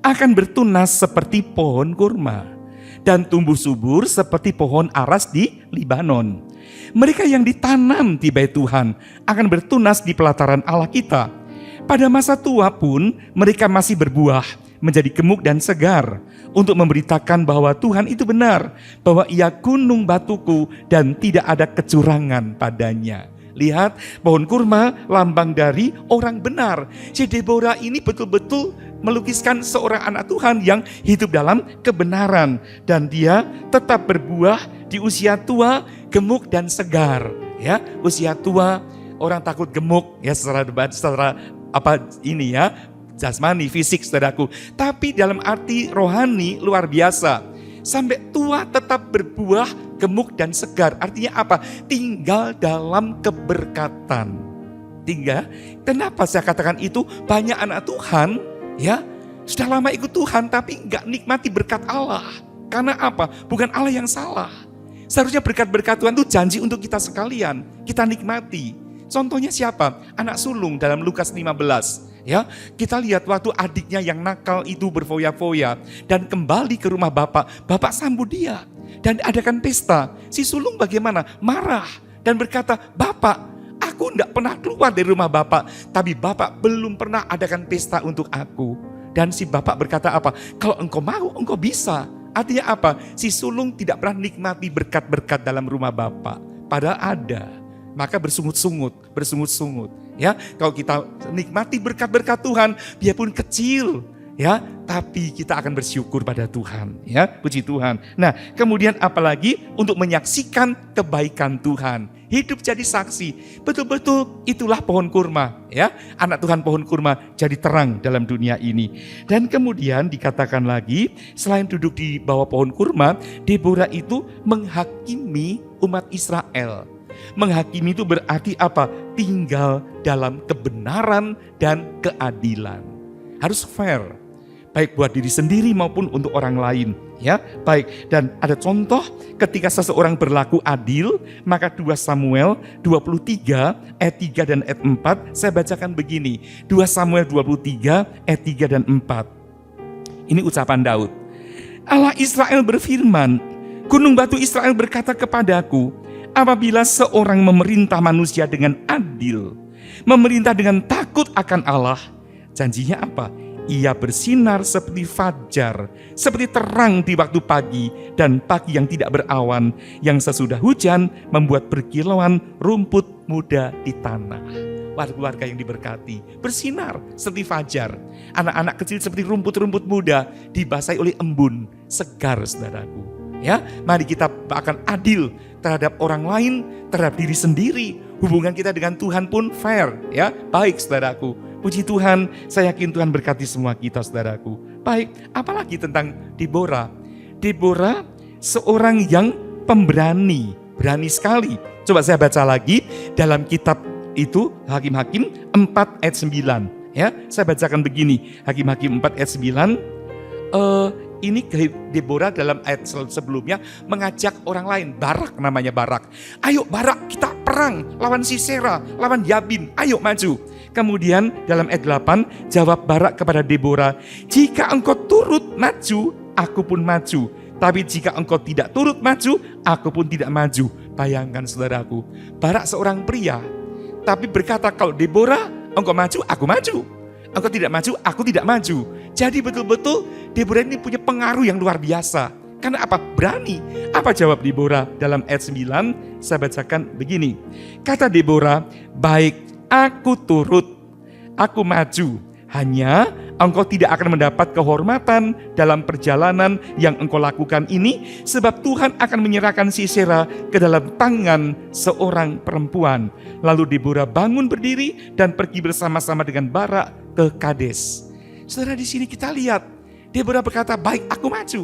Speaker 3: akan bertunas seperti pohon kurma dan tumbuh subur seperti pohon aras di Libanon. Mereka yang ditanam di bait Tuhan akan bertunas di pelataran Allah kita. Pada masa tua pun mereka masih berbuah, menjadi gemuk dan segar, untuk memberitakan bahwa Tuhan itu benar, bahwa Ia gunung batuku dan tidak ada kecurangan padanya. Lihat, pohon kurma lambang dari orang benar. Si Deborah ini betul-betul melukiskan seorang anak Tuhan yang hidup dalam kebenaran. Dan dia tetap berbuah di usia tua, gemuk dan segar. Ya, usia tua, orang takut gemuk, ya, secara jasmani, fisik, saudaraku. Tapi dalam arti rohani luar biasa. Sampai tua tetap berbuah, gemuk dan segar. Artinya apa? Tinggal dalam keberkatan. Kenapa saya katakan itu? Banyak anak Tuhan, ya, sudah lama ikut Tuhan tapi nggak nikmati berkat Allah. Karena apa? Bukan Allah yang salah. Seharusnya berkat-berkat Tuhan itu janji untuk kita sekalian. Kita nikmati. Contohnya siapa? Anak sulung dalam Lukas 15. Ya, kita lihat waktu adiknya yang nakal itu berfoya-foya dan kembali ke rumah bapak, bapak sambut dia dan adakan pesta. Si sulung bagaimana? Marah dan berkata, "Bapak, aku tidak pernah keluar dari rumah bapak, tapi bapak belum pernah adakan pesta untuk aku." Dan si bapak berkata apa? "Kalau engkau mau, engkau bisa." Artinya apa? Si sulung tidak pernah nikmati berkat-berkat dalam rumah bapak, padahal ada. Maka bersungut-sungut. Ya, kalau kita nikmati berkat-berkat Tuhan, biarpun kecil, ya, tapi kita akan bersyukur pada Tuhan, ya, puji Tuhan. Nah, kemudian apalagi untuk menyaksikan kebaikan Tuhan, hidup jadi saksi. Betul-betul itulah pohon kurma, ya, anak Tuhan pohon kurma jadi terang dalam dunia ini. Dan kemudian dikatakan lagi, selain duduk di bawah pohon kurma, Deborah itu menghakimi umat Israel. Menghakimi itu berarti apa? Tinggal dalam kebenaran dan keadilan. Harus fair. baik buat diri sendiri maupun untuk orang lain. Ya, baik. Dan ada contoh ketika seseorang berlaku adil, maka 2 Samuel 23 ayat 3 dan ayat 4 saya bacakan begini. 2 Samuel 23 ayat 3 dan 4. Ini ucapan Daud. Allah Israel berfirman, Gunung batu Israel berkata kepadaku, apabila seorang memerintah manusia dengan adil, memerintah dengan takut akan Allah, janjinya apa? Ia bersinar seperti fajar, seperti terang di waktu pagi, dan pagi yang tidak berawan, yang sesudah hujan membuat berkilauan rumput muda di tanah. Warga-warga yang diberkati, bersinar seperti fajar. Anak-anak kecil seperti rumput-rumput muda, dibasahi oleh embun, segar saudaraku. Ya, mari kita akan adil terhadap orang lain, terhadap diri sendiri. Hubungan kita dengan Tuhan pun fair, ya, baik saudaraku. Puji Tuhan, saya yakin Tuhan berkati semua kita saudaraku. Baik, apalagi tentang Deborah. Deborah seorang yang pemberani, berani sekali. Coba saya baca lagi dalam kitab itu Hakim-Hakim 4 ayat 9. Ya, saya bacakan begini, Hakim-Hakim 4 ayat 9. Ini Deborah dalam ayat sebelumnya mengajak orang lain, Barak namanya Barak. Ayo Barak, kita perang lawan Sisera, lawan Yabin, ayo maju. Kemudian dalam ayat 8 jawab Barak kepada Deborah, jika engkau turut maju, aku pun maju. Tapi jika engkau tidak turut maju, aku pun tidak maju. Bayangkan saudaraku, Barak seorang pria, tapi berkata kalau Deborah engkau maju, aku maju. Engkau tidak maju, aku tidak maju. Jadi betul-betul Deborah ini punya pengaruh yang luar biasa. Karena apa? Berani. Apa jawab Deborah dalam ayat 9? Saya bacakan begini. Kata Deborah, baik aku turut, aku maju. Hanya engkau tidak akan mendapat kehormatan dalam perjalanan yang engkau lakukan ini. Sebab Tuhan akan menyerahkan Sisera ke dalam tangan seorang perempuan. Lalu Deborah bangun berdiri dan pergi bersama-sama dengan Barak ke Kades. Saudara, di sini kita lihat Deborah berkata, baik aku maju.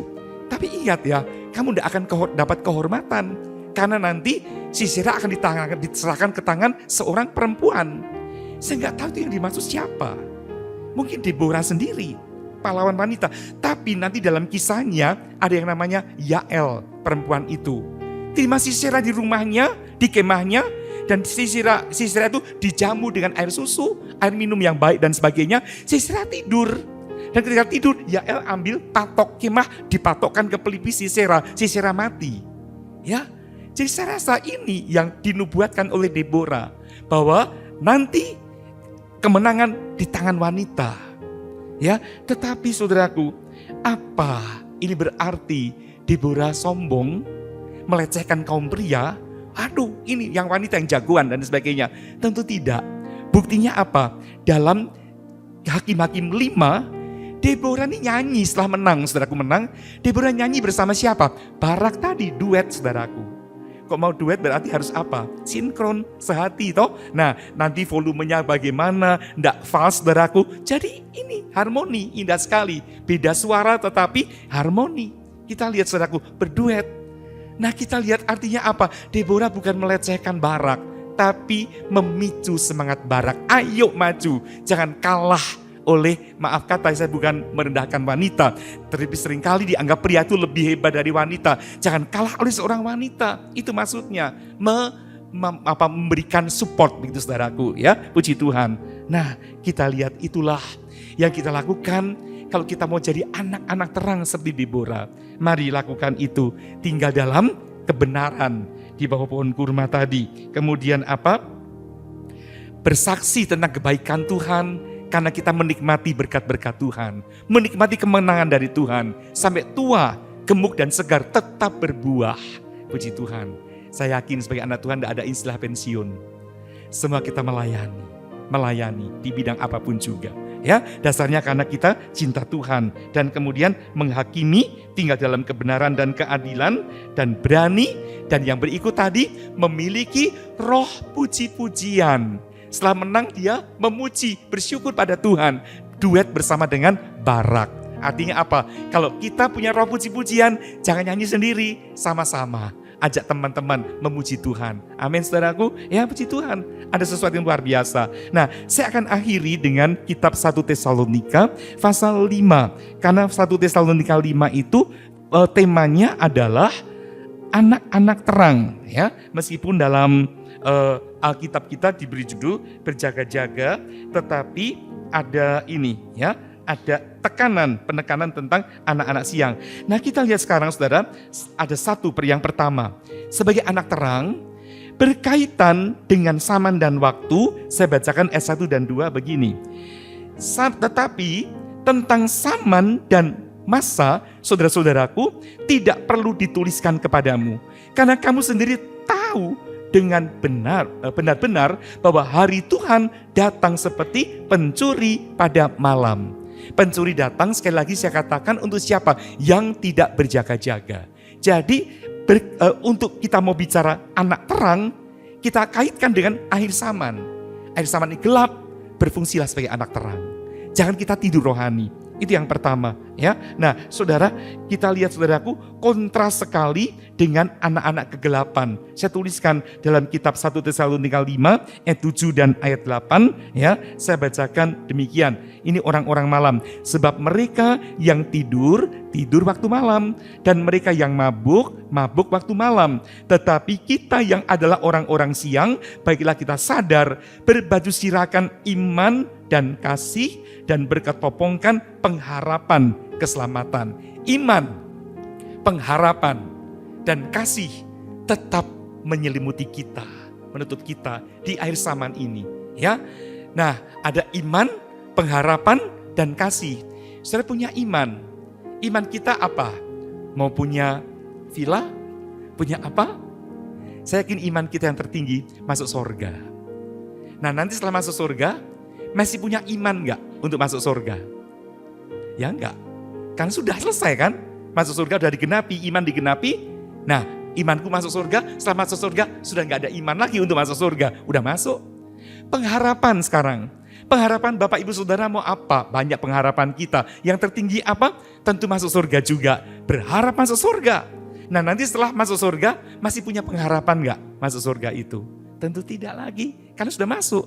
Speaker 3: Tapi ingat ya, kamu tidak akan dapat kehormatan. Karena nanti Sisera akan diserahkan ke tangan seorang perempuan. Saya nggak tahu itu yang dimaksud siapa. Mungkin Deborah sendiri, pahlawan wanita. Tapi nanti dalam kisahnya ada yang namanya Yael, perempuan itu. Terima Sisera di rumahnya, di kemahnya. Dan Sisera itu dijamu dengan air susu, air minum yang baik dan sebagainya. Sisera tidur. Dan ketika tidur, Yael ambil patok kemah, dipatokkan ke pelipis Sisera. Sisera mati. Ya, jadi saya rasa ini yang dinubuatkan oleh Deborah. Bahwa nanti kemenangan di tangan wanita. Ya, tetapi saudaraku, apa ini berarti Deborah sombong, melecehkan kaum pria? Aduh, ini yang wanita yang jagoan dan sebagainya. Tentu tidak. Buktinya apa? Dalam Hakim-Hakim 5, Deborah ini nyanyi setelah menang, saudaraku menang. Deborah nyanyi bersama siapa? Barak tadi, duet saudaraku. Kok mau duet berarti harus apa? Sinkron, sehati toh. Nah, nanti volumenya bagaimana? Nggak fals saudaraku. Jadi ini harmoni, indah sekali. Beda suara tetapi harmoni. Kita lihat saudaraku, berduet. Nah, kita lihat artinya apa? Deborah bukan melecehkan Barak, tapi memicu semangat Barak. Ayo maju, jangan kalah oleh, maaf kata saya bukan merendahkan wanita, tapi seringkali dianggap pria itu lebih hebat dari wanita. Jangan kalah oleh seorang wanita, itu maksudnya. Memberikan support begitu saudaraku ya, puji Tuhan. Nah, kita lihat itulah yang kita lakukan. Kalau kita mau jadi anak-anak terang seperti Deborah, mari lakukan itu. Tinggal dalam kebenaran di bawah pohon kurma tadi. Kemudian apa? Bersaksi tentang kebaikan Tuhan. Karena kita menikmati berkat-berkat Tuhan. Menikmati kemenangan dari Tuhan. Sampai tua, gemuk dan segar tetap berbuah. Puji Tuhan. Saya yakin sebagai anak Tuhan tidak ada istilah pensiun. Semua kita melayani di bidang apapun juga. Ya, dasarnya karena kita cinta Tuhan dan kemudian menghakimi, tinggal dalam kebenaran dan keadilan dan berani, dan yang berikut tadi memiliki roh puji-pujian. Setelah menang dia memuji, bersyukur pada Tuhan. Duet bersama dengan Barak. Artinya apa? Kalau kita punya roh puji-pujian, jangan nyanyi sendiri, sama-sama. ajak teman-teman memuji Tuhan. Amin saudaraku, ya puji Tuhan. Ada sesuatu yang luar biasa. Nah, saya akan akhiri dengan kitab 1 Tesalonika pasal 5. Karena 1 Tesalonika 5 itu temanya adalah anak-anak terang. Ya, meskipun dalam Alkitab kita diberi judul berjaga-jaga, tetapi ada ini ya, ada penekanan tentang anak-anak siang. Nah kita lihat sekarang saudara, ada yang pertama, sebagai anak terang, berkaitan dengan zaman dan waktu, saya bacakan ayat 1 dan 2 begini. Tetapi tentang zaman dan masa, saudara-saudaraku, tidak perlu dituliskan kepadamu. Karena kamu sendiri tahu dengan benar-benar bahwa hari Tuhan datang seperti pencuri pada malam. Pencuri datang, sekali lagi saya katakan, untuk siapa? Yang tidak berjaga-jaga. Jadi untuk kita mau bicara anak terang, kita kaitkan dengan akhir zaman. Akhir zaman ini gelap, berfungsilah sebagai anak terang. Jangan kita tidur rohani. Itu yang pertama, ya. Nah, saudara, kita lihat saudaraku, kontras sekali dengan anak-anak kegelapan. Saya tuliskan dalam kitab 1 Tesalonika 5 ayat 7 dan ayat 8, ya. Saya bacakan demikian. Ini orang-orang malam, sebab mereka yang tidur waktu malam, dan mereka yang mabuk waktu malam. Tetapi kita yang adalah orang-orang siang, baiklah kita sadar, berbaju sirahkan iman dan kasih, dan berketopongkan pengharapan keselamatan. Iman, pengharapan, dan kasih tetap menyelimuti kita, menutup kita di akhir zaman ini. Ya, nah ada iman, pengharapan, dan kasih. Saudara punya iman. Iman kita apa? Mau punya villa? Punya apa? Saya yakin iman kita yang tertinggi masuk surga. Nah nanti setelah masuk surga, masih punya iman enggak untuk masuk surga? Ya enggak. Kan sudah selesai kan? Masuk surga sudah digenapi, iman digenapi. Nah imanku masuk surga, setelah masuk surga sudah enggak ada iman lagi untuk masuk surga. Udah masuk. Pengharapan sekarang. Pengharapan Bapak Ibu Saudara mau apa? Banyak pengharapan kita. Yang tertinggi apa? Tentu masuk surga juga. Berharap masuk surga. Nah nanti setelah masuk surga masih punya pengharapan enggak masuk surga itu? Tentu tidak lagi, karena sudah masuk.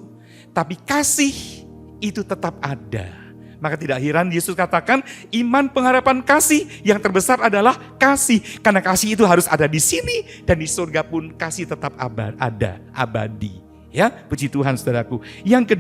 Speaker 3: Tapi kasih itu tetap ada. Maka tidak heran Yesus katakan iman, pengharapan, kasih. Yang terbesar adalah kasih. Karena kasih itu harus ada di sini. Dan di surga pun kasih tetap ada, abadi. Ya, puji Tuhan saudaraku. Yang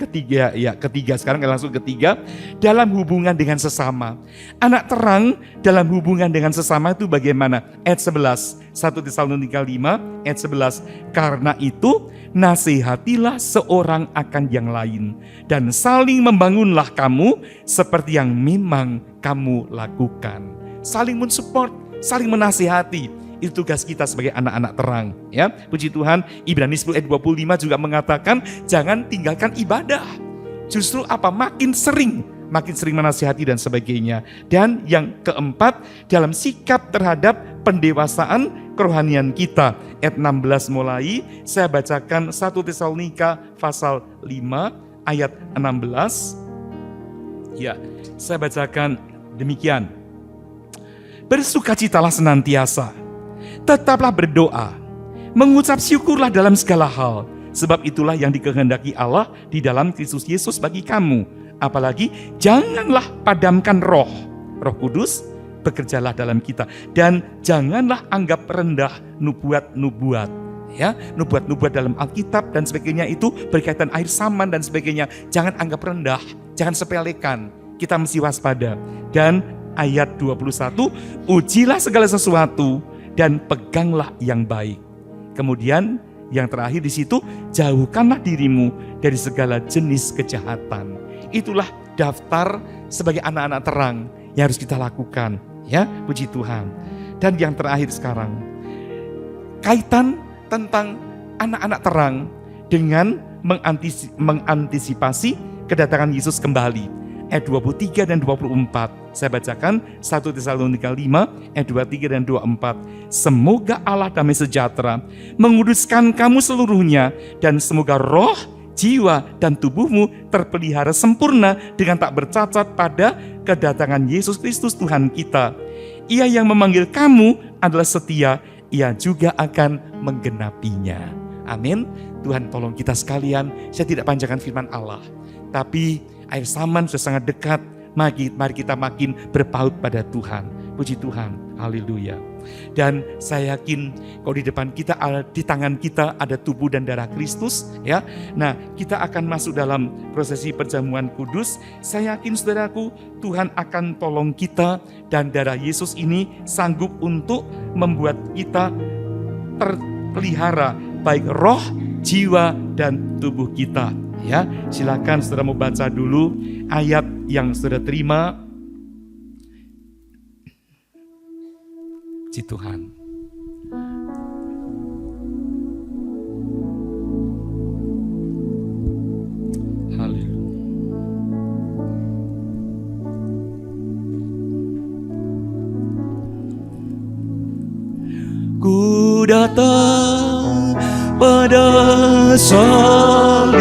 Speaker 3: ketiga sekarang langsung ketiga. Dalam hubungan dengan sesama. Anak terang dalam hubungan dengan sesama itu bagaimana? Ayat 11, 1 Tesalonika 5 ayat 11. Karena itu nasihatilah seorang akan yang lain. Dan saling membangunlah kamu seperti yang memang kamu lakukan. Saling mensupport, saling menasihati. Itu tugas kita sebagai anak-anak terang. Ya, puji Tuhan, Ibrani 10 ayat 25 juga mengatakan jangan tinggalkan ibadah. Justru apa? Makin sering menasihati dan sebagainya. Dan yang keempat, dalam sikap terhadap pendewasaan kerohanian kita. Ayat 16 mulai, saya bacakan 1 Tesalonika pasal 5 ayat 16. Ya, saya bacakan demikian. Bersukacitalah senantiasa, tetaplah berdoa, mengucap syukurlah dalam segala hal, sebab itulah yang dikehendaki Allah di dalam Kristus Yesus bagi kamu. Apalagi janganlah padamkan Roh Kudus bekerjalah dalam kita, dan janganlah anggap rendah nubuat-nubuat. Ya, nubuat-nubuat dalam Alkitab dan sebagainya itu berkaitan akhir zaman dan sebagainya. Jangan anggap rendah, jangan sepelekan. Kita mesti waspada. Dan ayat 21, ujilah segala sesuatu dan peganglah yang baik. Kemudian yang terakhir di situ, jauhkanlah dirimu dari segala jenis kejahatan. Itulah daftar sebagai anak-anak terang yang harus kita lakukan. Ya, puji Tuhan. Dan yang terakhir sekarang, kaitan tentang anak-anak terang dengan mengantisipasi kedatangan Yesus kembali. Ayat 23 dan 24. Saya bacakan 1 Tesalonika 5 ayat 23 dan 24. Semoga Allah damai sejahtera menguduskan kamu seluruhnya, dan semoga roh, jiwa, dan tubuhmu terpelihara sempurna dengan tak bercacat pada kedatangan Yesus Kristus Tuhan kita. Ia yang memanggil kamu adalah setia, ia juga akan menggenapinya. Amin. Tuhan tolong kita sekalian, saya tidak panjangkan firman Allah. Tapi akhir zaman sudah sangat dekat, mari kita makin berpaut pada Tuhan. Puji Tuhan, haleluya. Dan saya yakin kalau di depan kita, di tangan kita ada tubuh dan darah Kristus, ya. Nah, kita akan masuk dalam prosesi perjamuan kudus. Saya yakin saudaraku, Tuhan akan tolong kita dan darah Yesus ini sanggup untuk membuat kita terpelihara baik roh, jiwa dan tubuh kita, ya. Silakan saudara mau baca dulu ayat yang saudara terima. Puji Tuhan. Haleluya. Ku datang pada salib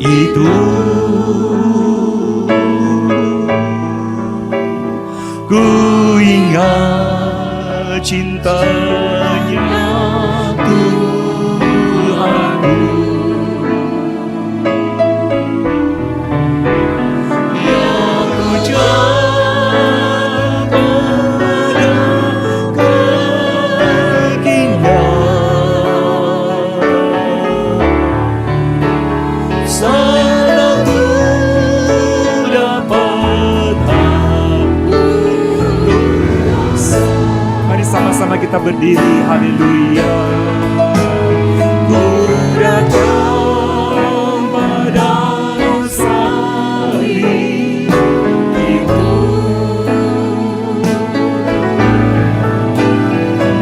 Speaker 3: itu, ku ingat cintanya Tuhanku, yang ku jatuh pada kakinya. Salahku dapat hapus. Mari sama-sama kita berdiri, haleluya. Ku datang pada salib itu, ku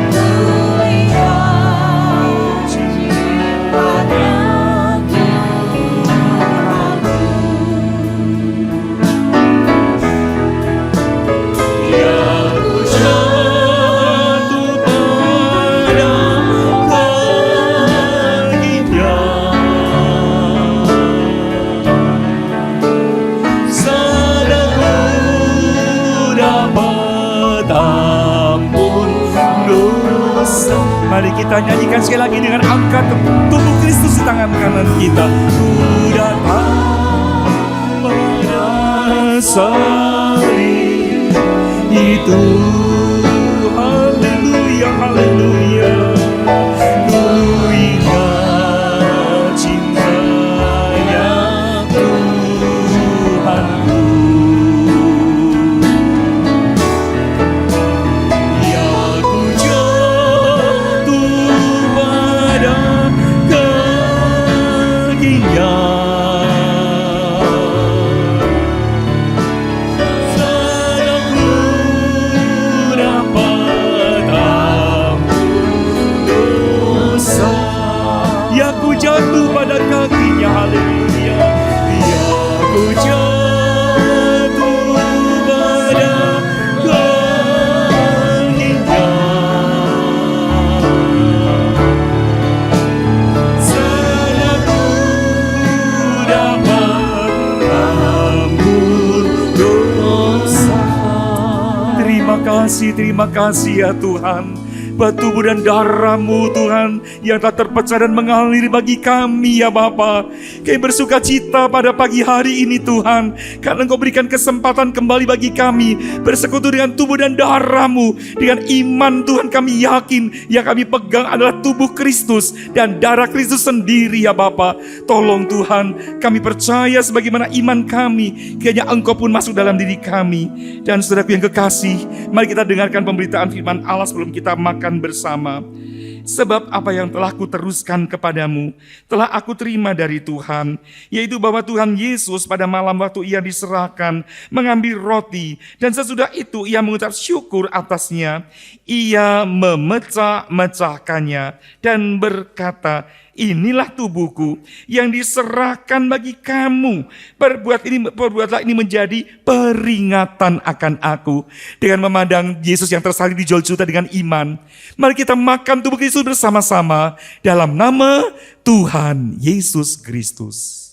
Speaker 3: ingat cintanya Tuhanku, yang ku jatuh pada kakinya. Salahku dapat ampun dosa. Mari kita nyanyikan sekali lagi dengan angkat tubuh Kristus di tangan kanan kita. Ku datang pada salib itu, haleluya, haleluya. Ku ingat cintanya Tuhanku, yang ku jatuh pada kakinya. Salahku dapat ampun dosa, ya ku jatuh pada kakinya, haleluya. Ya ku jatuh pada kakinya. Salahku dapat ampun dosa. Terima kasih ya Tuhan, buat tubuh dan darah-Mu Tuhan yang telah terpecah dan mengalir bagi kami ya Bapa. Kami bersuka cita pada pagi hari ini Tuhan, karena Engkau berikan kesempatan kembali bagi kami bersekutu dengan tubuh dan darah-Mu. Dengan iman Tuhan kami yakin yang kami pegang adalah tubuh Kristus dan darah Kristus sendiri ya Bapa. Tolong Tuhan, kami percaya sebagaimana iman kami, kiranya Engkau pun masuk dalam diri kami. Dan saudaraku yang kekasih, mari kita dengarkan pemberitaan firman Allah sebelum kita makan bersama. Sebab apa yang telah kuteruskan kepadamu telah aku terima dari Tuhan, yaitu bahwa Tuhan Yesus pada malam waktu ia diserahkan mengambil roti, dan sesudah itu ia mengucap syukur atasnya, ia memecah-mecahkannya dan berkata, inilah tubuhku yang diserahkan bagi kamu. Perbuatlah ini menjadi peringatan akan aku. Dengan memandang Yesus yang tersalib di Golgota dengan iman, mari kita makan tubuh Kristus bersama-sama dalam nama Tuhan Yesus Kristus.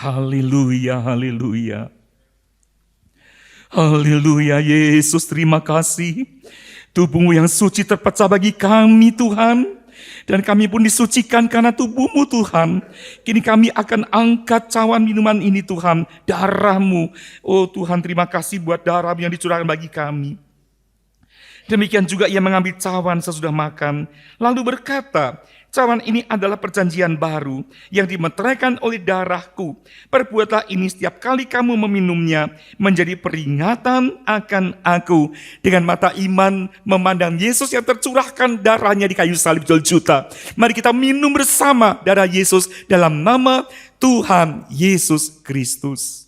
Speaker 3: Haleluya, haleluya. Haleluya, Yesus, terima kasih. Tubuh-Mu yang suci terpecah bagi kami, Tuhan. Dan kami pun disucikan karena tubuh-Mu, Tuhan. Kini kami akan angkat cawan minuman ini, Tuhan. Darah-Mu. Oh Tuhan, terima kasih buat darah yang dicurahkan bagi kami. Demikian juga ia mengambil cawan sesudah makan, lalu berkata, cawan ini adalah perjanjian baru yang dimeteraikan oleh darahku. Perbuatlah ini setiap kali kamu meminumnya menjadi peringatan akan aku. Dengan mata iman memandang Yesus yang tercurahkan darahnya di kayu salib Golgota. Mari kita minum bersama darah Yesus dalam nama Tuhan Yesus Kristus.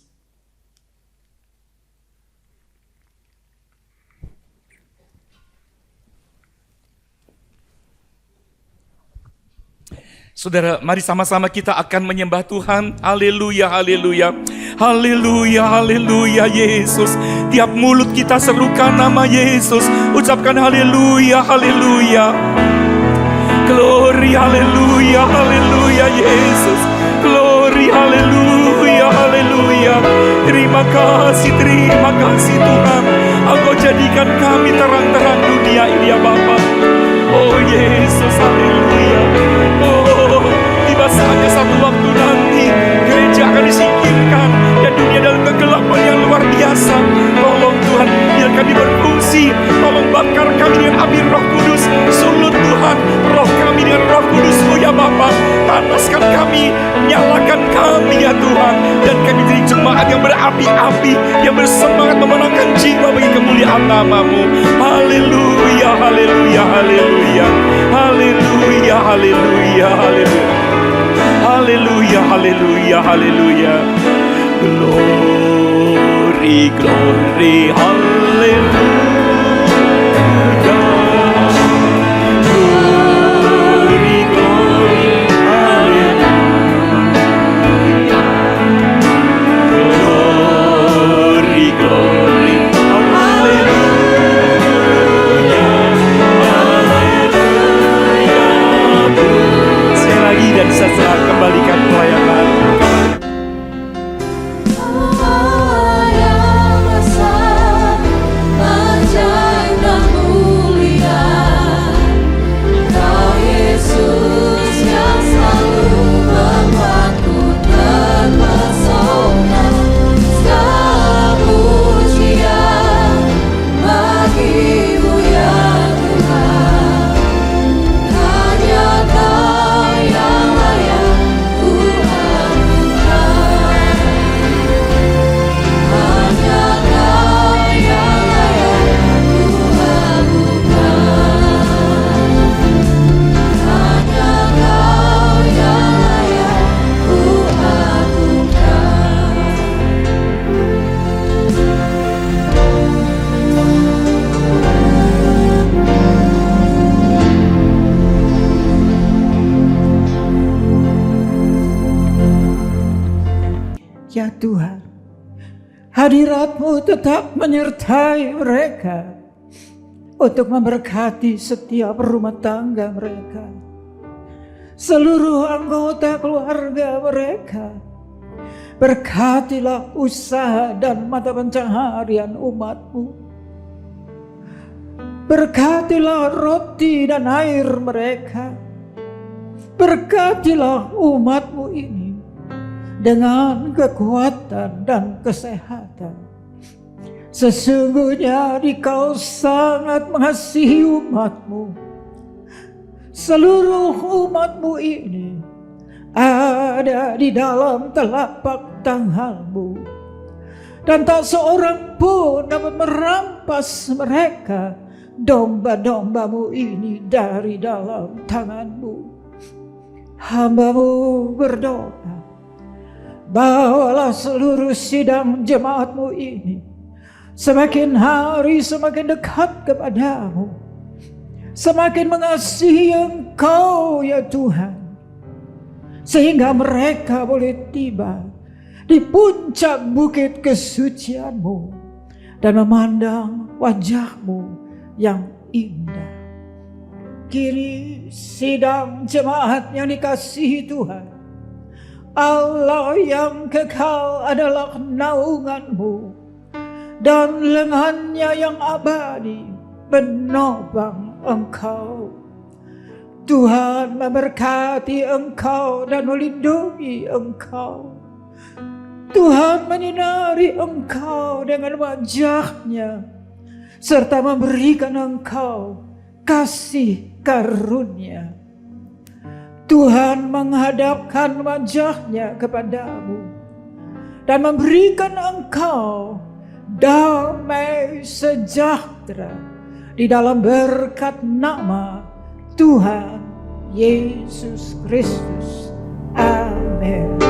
Speaker 3: Saudara, mari sama-sama kita akan menyembah Tuhan. Haleluya, haleluya. Haleluya, haleluya Yesus. Tiap mulut kita serukan nama Yesus. Ucapkan haleluya, haleluya. Glory, haleluya, haleluya Yesus. Glory, haleluya, haleluya. Terima kasih Tuhan. Engkau jadikan kami terang-terang dunia ini ya Bapa. Oh Yesus, haleluya. Oh, tiba saatnya satu waktu nanti gereja akan disingkirkan dan dunia dalam kegelapan yang luar biasa. Tolong Tuhan, biar kami berfungsi. Tolong bakar kami dengan api Roh Kudus. Sulut Tuhan roh kami dengan Roh Kudus-Mu ya Bapa. Panaskan kami, nyalakan kami ya Tuhan. Dan kami jadi jemaat yang berapi-api, yang bersemangat memenangkan jiwa bagi kemuliaan nama-Mu. Haleluya, haleluya, haleluya. Haleluya, haleluya, haleluya. Haleluya, haleluya, haleluya. Glory, glory, haleluya. Glory, glory, haleluya. Glory, glory, haleluya. Sekali lagi dan sesaat kembalikan pelayanan.
Speaker 4: Ya Tuhan, hadirat-Mu tetap menyertai mereka untuk memberkati setiap rumah tangga mereka, seluruh anggota keluarga mereka. Berkatilah usaha dan mata pencaharian umat-Mu. Berkatilah roti dan air mereka. Berkatilah umat-Mu ini dengan kekuatan dan kesehatan. Sesungguhnya Dikau sangat mengasihi umat-Mu. Seluruh umat-Mu ini ada di dalam telapak tangan-Mu. Dan tak seorang pun dapat merampas mereka, domba-domba-Mu ini dari dalam tangan-Mu. Hamba-Mu berdoa, bawalah seluruh sidang jemaat-Mu ini semakin hari semakin dekat kepadamu, semakin mengasihi Engkau ya Tuhan, sehingga mereka boleh tiba di puncak bukit kesucian-Mu dan memandang wajah-Mu yang indah. Kini sidang jemaat yang dikasihi Tuhan Allah yang kekal adalah naungan-Mu, dan lengannya yang abadi menopang Engkau. Tuhan memberkati Engkau dan melindungi Engkau. Tuhan menyinari Engkau dengan wajah-Nya, serta memberikan Engkau kasih karunia. Tuhan menghadapkan wajah-Nya kepadamu dan memberikan Engkau damai sejahtera di dalam berkat nama Tuhan Yesus Kristus. Amin.